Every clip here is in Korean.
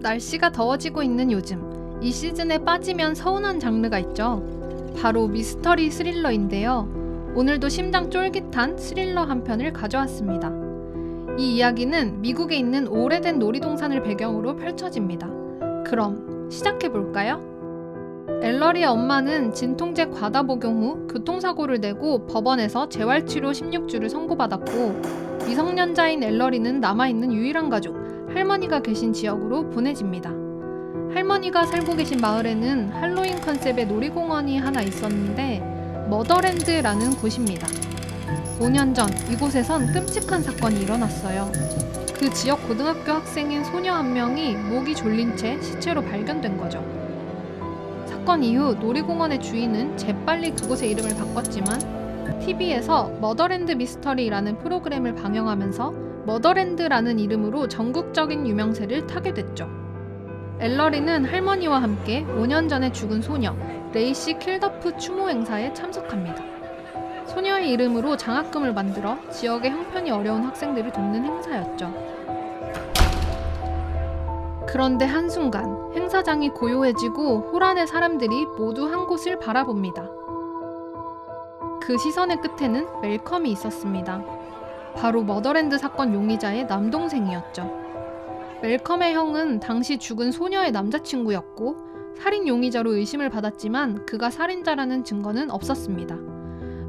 날씨가 더워지고 있는 요즘, 이 시즌에 빠지면 서운한 장르가 있죠. 바로 미스터리 스릴러인데요. 오늘도 심장 쫄깃한 스릴러 한 편을 가져왔습니다. 이 이야기는 미국에 있는 오래된 놀이동산을 배경으로 펼쳐집니다. 그럼 시작해볼까요? 엘러리의 엄마는 진통제 과다 복용 후 교통사고를 내고 법원에서 재활치료 16주를 선고받았고, 미성년자인 엘러리는 남아있는 유일한 가족, 할머니가 계신 지역으로 보내집니다. 할머니가 살고 계신 마을에는 할로윈 컨셉의 놀이공원이 하나 있었는데 머더랜드라는 곳입니다. 5년 전 이곳에선 끔찍한 사건이 일어났어요. 그 지역 고등학교 학생인 소녀 한 명이 목이 졸린 채 시체로 발견된 거죠. 사건 이후 놀이공원의 주인은 재빨리 그곳의 이름을 바꿨지만 TV에서 머더랜드 미스터리라는 프로그램을 방영하면서 머더랜드라는 이름으로 전국적인 유명세를 타게 됐죠. 엘러리는 할머니와 함께 5년 전에 죽은 소녀 레이시 킬더프 추모 행사에 참석합니다. 소녀의 이름으로 장학금을 만들어 지역의 형편이 어려운 학생들을 돕는 행사였죠. 그런데 한순간 행사장이 고요해지고 호란의 사람들이 모두 한 곳을 바라봅니다. 그 시선의 끝에는 멜컴이 있었습니다. 바로 머더랜드 사건 용의자의 남동생이었죠. 멜컴의 형은 당시 죽은 소녀의 남자친구였고 살인 용의자로 의심을 받았지만 그가 살인자라는 증거는 없었습니다.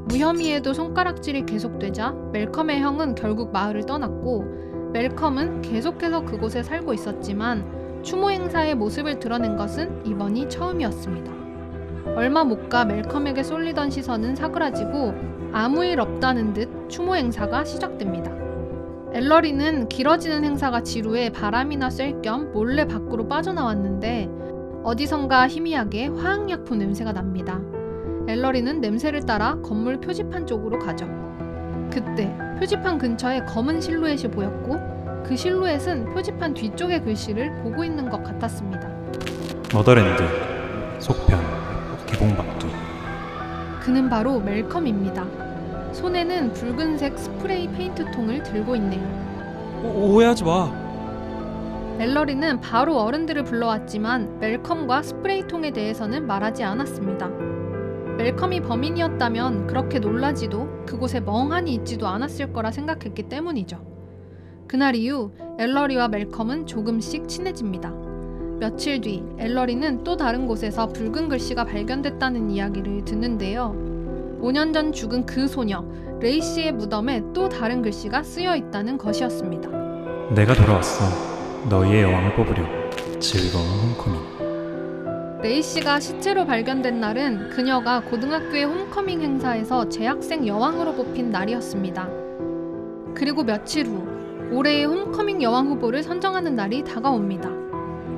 무혐의에도 손가락질이 계속되자 멜컴의 형은 결국 마을을 떠났고, 멜컴은 계속해서 그곳에 살고 있었지만 추모 행사의 모습을 드러낸 것은 이번이 처음이었습니다. 얼마 못 가 멜컴에게 쏠리던 시선은 사그라지고 아무 일 없다는 듯 추모 행사가 시작됩니다. 엘러리는 길어지는 행사가 지루해 바람이나 쐴 겸 몰래 밖으로 빠져나왔는데 어디선가 희미하게 화학약품 냄새가 납니다. 엘러리는 냄새를 따라 건물 표지판 쪽으로 가죠. 그때 표지판 근처에 검은 실루엣이 보였고, 그 실루엣은 표지판 뒤쪽의 글씨를 보고 있는 것 같았습니다. 머더랜드 속편 개봉박두. 그는 바로 멜컴입니다. 손에는 붉은색 스프레이 페인트통을 들고 있네요. 오해하지 마. 엘러리는 바로 어른들을 불러왔지만 멜컴과 스프레이통에 대해서는 말하지 않았습니다. 멜컴이 범인이었다면 그렇게 놀라지도 그곳에 멍하니 있지도 않았을 거라 생각했기 때문이죠. 그날 이후 엘러리와 멜컴은 조금씩 친해집니다. 며칠 뒤 엘러리는 또 다른 곳에서 붉은 글씨가 발견됐다는 이야기를 듣는데요. 5년 전 죽은 그 소녀 레이시의 무덤에 또 다른 글씨가 쓰여 있다는 것이었습니다. 내가 돌아왔어. 너희의 여왕을 뽑으려. 즐거운 홈커밍. 레이시가 시체로 발견된 날은 그녀가 고등학교의 홈커밍 행사에서 재학생 여왕으로 뽑힌 날이었습니다. 그리고 며칠 후 올해의 홈커밍 여왕 후보를 선정하는 날이 다가옵니다.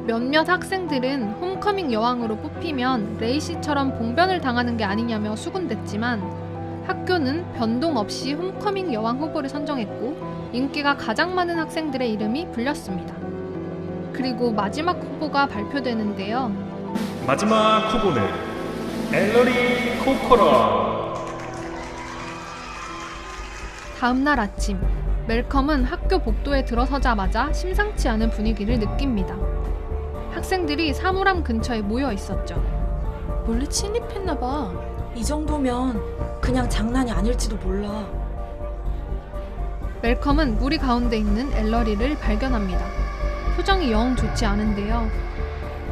몇몇 학생들은 홈커밍 여왕으로 뽑히면 레이시처럼 봉변을 당하는 게 아니냐며 수군댔지만 학교는 변동 없이 홈커밍 여왕 후보를 선정했고 인기가 가장 많은 학생들의 이름이 불렸습니다. 그리고 마지막 후보가 발표되는데요. 마지막 후보는 엘러리 코코라. 다음날 아침, 멜컴은 학교 복도에 들어서자마자 심상치 않은 분위기를 느낍니다. 학생들이 사물함 근처에 모여 있었죠. 몰래 침입했나봐. 이 정도면 그냥 장난이 아닐지도 몰라. 멜컴은 무리 가운데 있는 엘러리를 발견합니다. 표정이 영 좋지 않은데요.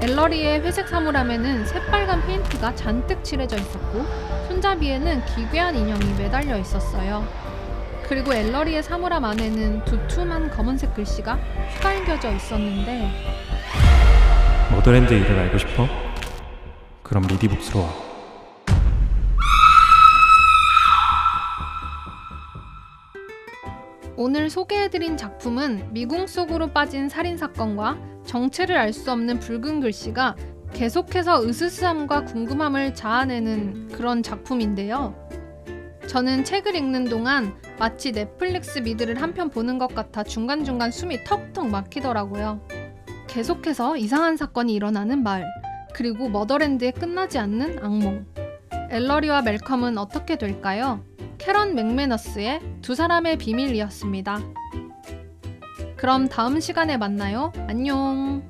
엘러리의 회색 사물함에는 새빨간 페인트가 잔뜩 칠해져 있었고 손잡이에는 기괴한 인형이 매달려 있었어요. 그리고 엘러리의 사물함 안에는 두툼한 검은색 글씨가 휘갈겨져 있었는데, 머더랜드 일을 알고 싶어? 그럼 리디북스로 와. 오늘 소개해드린 작품은 미궁 속으로 빠진 살인사건과 정체를 알 수 없는 붉은 글씨가 계속해서 으스스함과 궁금함을 자아내는 그런 작품인데요. 저는 책을 읽는 동안 마치 넷플릭스 미드를 한 편 보는 것 같아 중간중간 숨이 턱턱 막히더라고요. 계속해서 이상한 사건이 일어나는 마을, 그리고 머더랜드에 끝나지 않는 악몽. 엘러리와 멜컴은 어떻게 될까요? 캐런 맥매너스의 두 사람의 비밀이었습니다. 그럼 다음 시간에 만나요. 안녕.